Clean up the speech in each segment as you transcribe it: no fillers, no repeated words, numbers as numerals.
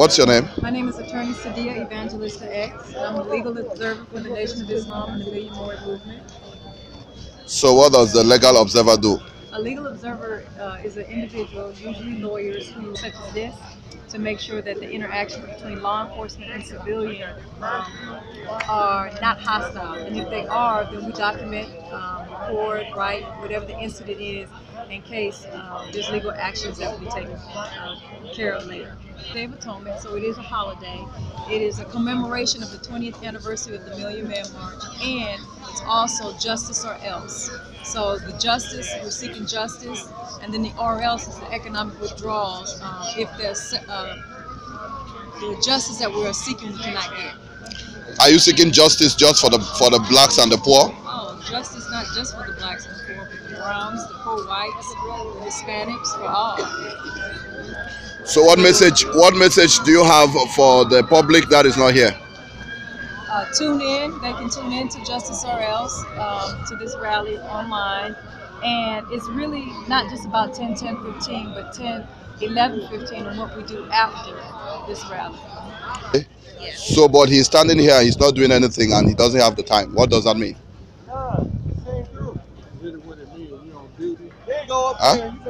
What's your name? My name is Attorney Sadia Evangelista X, and I'm a legal observer for the Nation of Islam and the Million More Movement. So what does the legal observer do? A legal observer is an individual, usually lawyers, who, such as this, to make sure that the interactions between law enforcement and civilian are not hostile. And if they are, then we document, record, write, whatever the incident is, in case there's legal actions that will be taken care of later. Day of Atonement, so it is a holiday. It is a commemoration of the 20th anniversary of the Million Man March, and it's also justice or else. So the justice, we're seeking justice, and then the or else is the economic withdrawals if there's the justice that we are seeking we cannot get. Are you seeking justice just for the blacks and the poor? Oh, justice not just for the blacks and the poor, but the browns, the poor whites, the Hispanics, for all. So what message do you have for the public that is not here? Tune in. They can tune in to Justice or Else, to this rally online. And it's really not just about 10, 10, 15, but 10, 11, 15 and what we do after this rally. Yes. So, but he's standing here, he's not doing anything, and he doesn't have the time. What does that mean? Huh?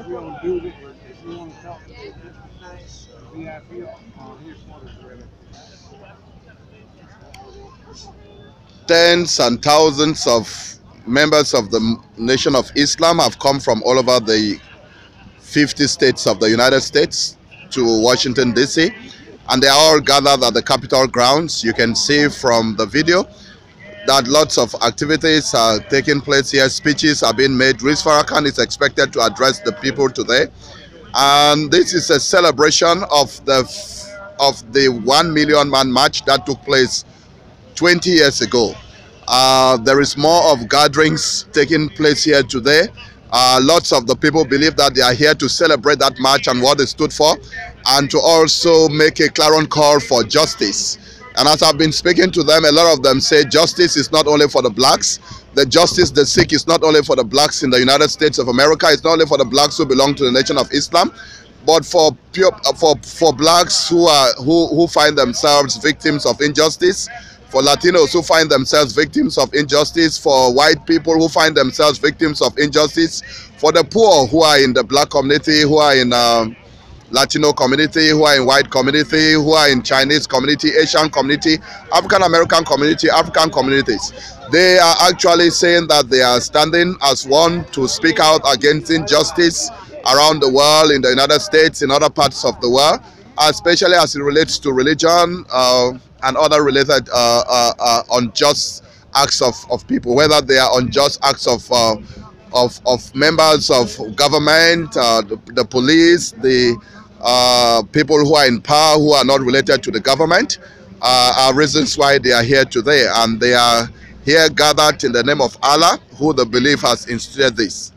We on duty, but if you want to talk to VIP, here's what it's really. Tens and thousands of members of the Nation of Islam have come from all over the 50 states of the United States to Washington, D.C. And they are all gathered at the Capitol grounds. You can see from the video that lots of activities are taking place here. Speeches are being made. Riz Farrakhan is expected to address the people today. And this is a celebration of the 1 million man march that took place 20 years ago. There is more of gatherings taking place here today. Lots of the people believe that they are here to celebrate that march and what it stood for, and to also make a clarion call for justice. And as I've been speaking to them, a lot of them say justice is not only for the blacks. The justice they seek is not only for the blacks in the United States of America. It's not only for the blacks who belong to the Nation of Islam, but for blacks who find themselves victims of injustice, for Latinos who find themselves victims of injustice, for white people who find themselves victims of injustice, for the poor who are in the black community, who are in Latino community, who are in white community, who are in Chinese community, Asian community, African American community, African communities. They are actually saying that they are standing as one to speak out against injustice around the world, in the United States, in other parts of the world, especially as it relates to religion and other related unjust acts of people, whether they are unjust acts of members of government, the police, the people who are in power who are not related to the government, are reasons why they are here today. And they are here gathered in the name of Allah, who they believe has instituted this.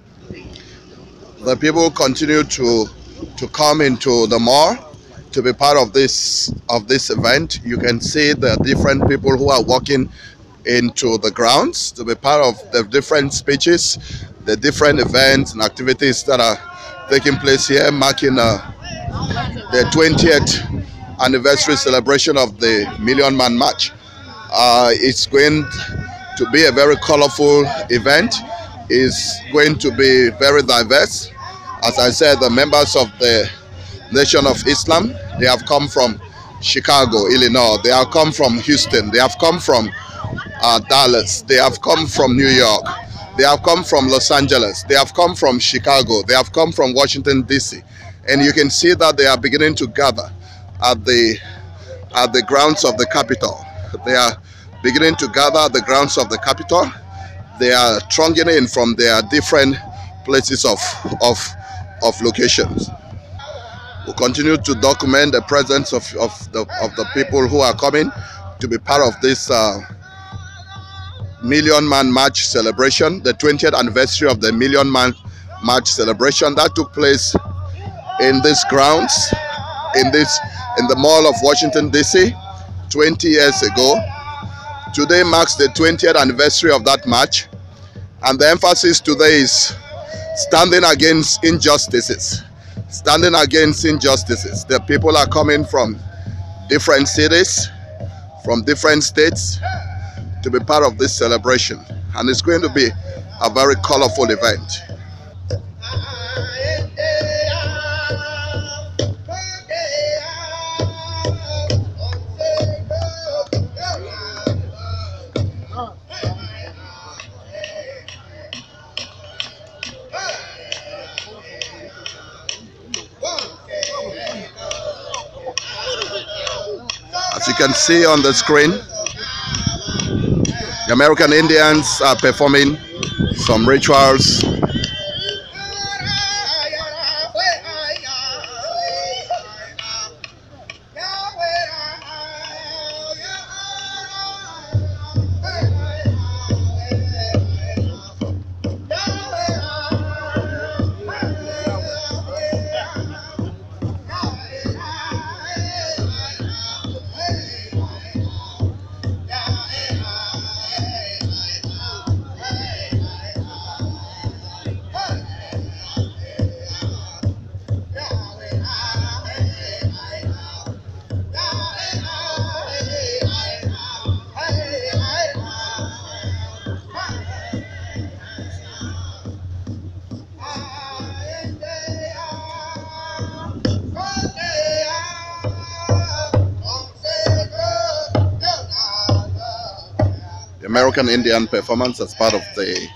The people continue to come into the mall to be part of this event. You can see the different people who are walking into the grounds to be part of the different speeches, the different events and activities that are taking place here, marking the 20th anniversary celebration of the Million Man March. It's going to be a very colorful event. It's going to be very diverse. As I said, the members of the Nation of Islam, they have come from Chicago, Illinois. They have come from Houston. They have come from Dallas. They have come from New York. They have come from Los Angeles. They have come from Chicago. They have come from Washington, D.C. And you can see that they are beginning to gather at the grounds of the Capitol. They are beginning to gather at the grounds of the Capitol. They are thronging in from their different places of locations. We'll continue to document the presence of the people who are coming to be part of this Million Man March celebration, the 20th anniversary of the Million Man March celebration that took place in these grounds, in the Mall of Washington, D.C. 20 years ago. Today marks the 20th anniversary of that march, and the emphasis today is standing against injustices. Standing against injustices. The people are coming from different cities, from different states to be part of this celebration. And it's going to be a very colorful event. As you can see on the screen, the American Indians are performing some rituals. American Indian performance as part of the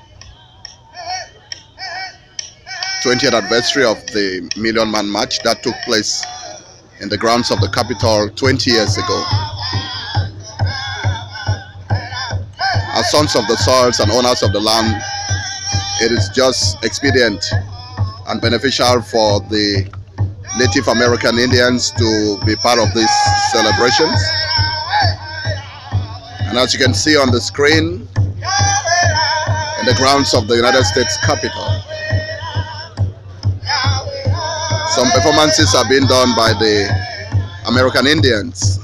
20th anniversary of the Million Man March that took place in the grounds of the Capitol 20 years ago. As sons of the soils and owners of the land, it is just expedient and beneficial for the Native American Indians to be part of these celebrations. And as you can see on the screen, in the grounds of the United States Capitol, some performances are being done by the American Indians.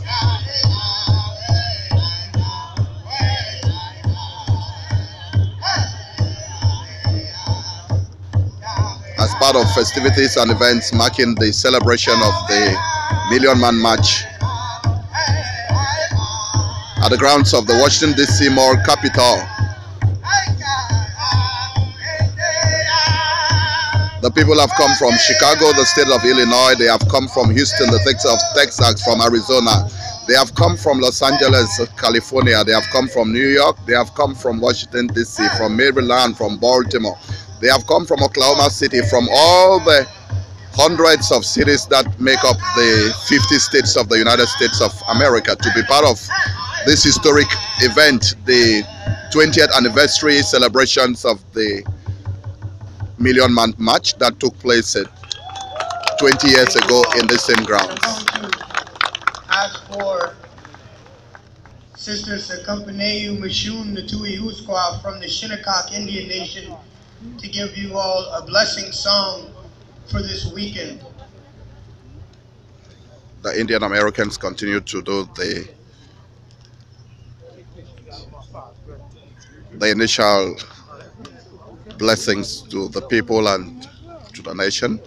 As part of festivities and events marking the celebration of the Million Man March at the grounds of the Washington D.C. Mall Capitol. The people have come from Chicago, the state of Illinois. They have come from Houston, the state of Texas, from Arizona. They have come from Los Angeles, California. They have come from New York. They have come from Washington, D.C., from Maryland, from Baltimore. They have come from Oklahoma City, from all the hundreds of cities that make up the 50 states of the United States of America to be part of this historic event, the 20th anniversary celebrations of the Million Man March that took place 20 years ago in the same grounds. Ask for Sisters Ecumenical Mashun Ntuba from the Shinnecock Indian Nation to give you all a blessing song for this weekend. The Indian Americans continue to do the initial blessings to the people and to the nation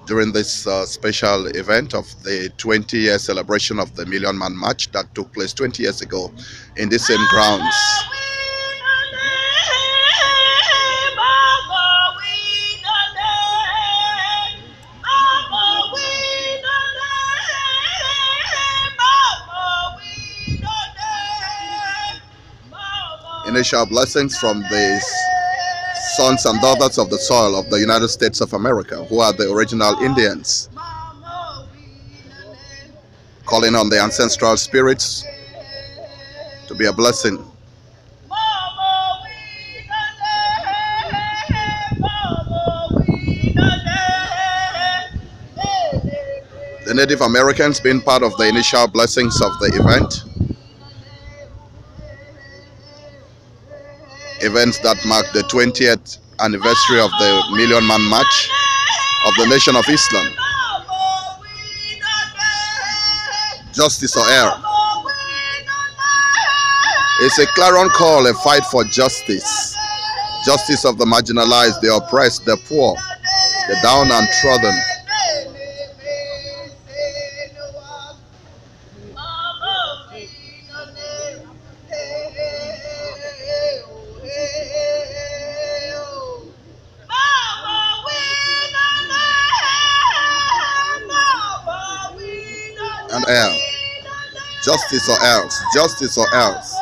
during this special event of the 20-year celebration of the Million Man March that took place 20 years ago in the same grounds. Initial blessings from the sons and daughters of the soil of the United States of America, who are the original Indians, calling on the ancestral spirits to be a blessing. The Native Americans being part of the initial blessings of the event. Events that mark the 20th anniversary of the Million Man March of the Nation of Islam. Justice or error. It's a clarion call, a fight for justice. Justice of the marginalized, the oppressed, the poor, the down and trodden. and else. Justice or else. Justice or else.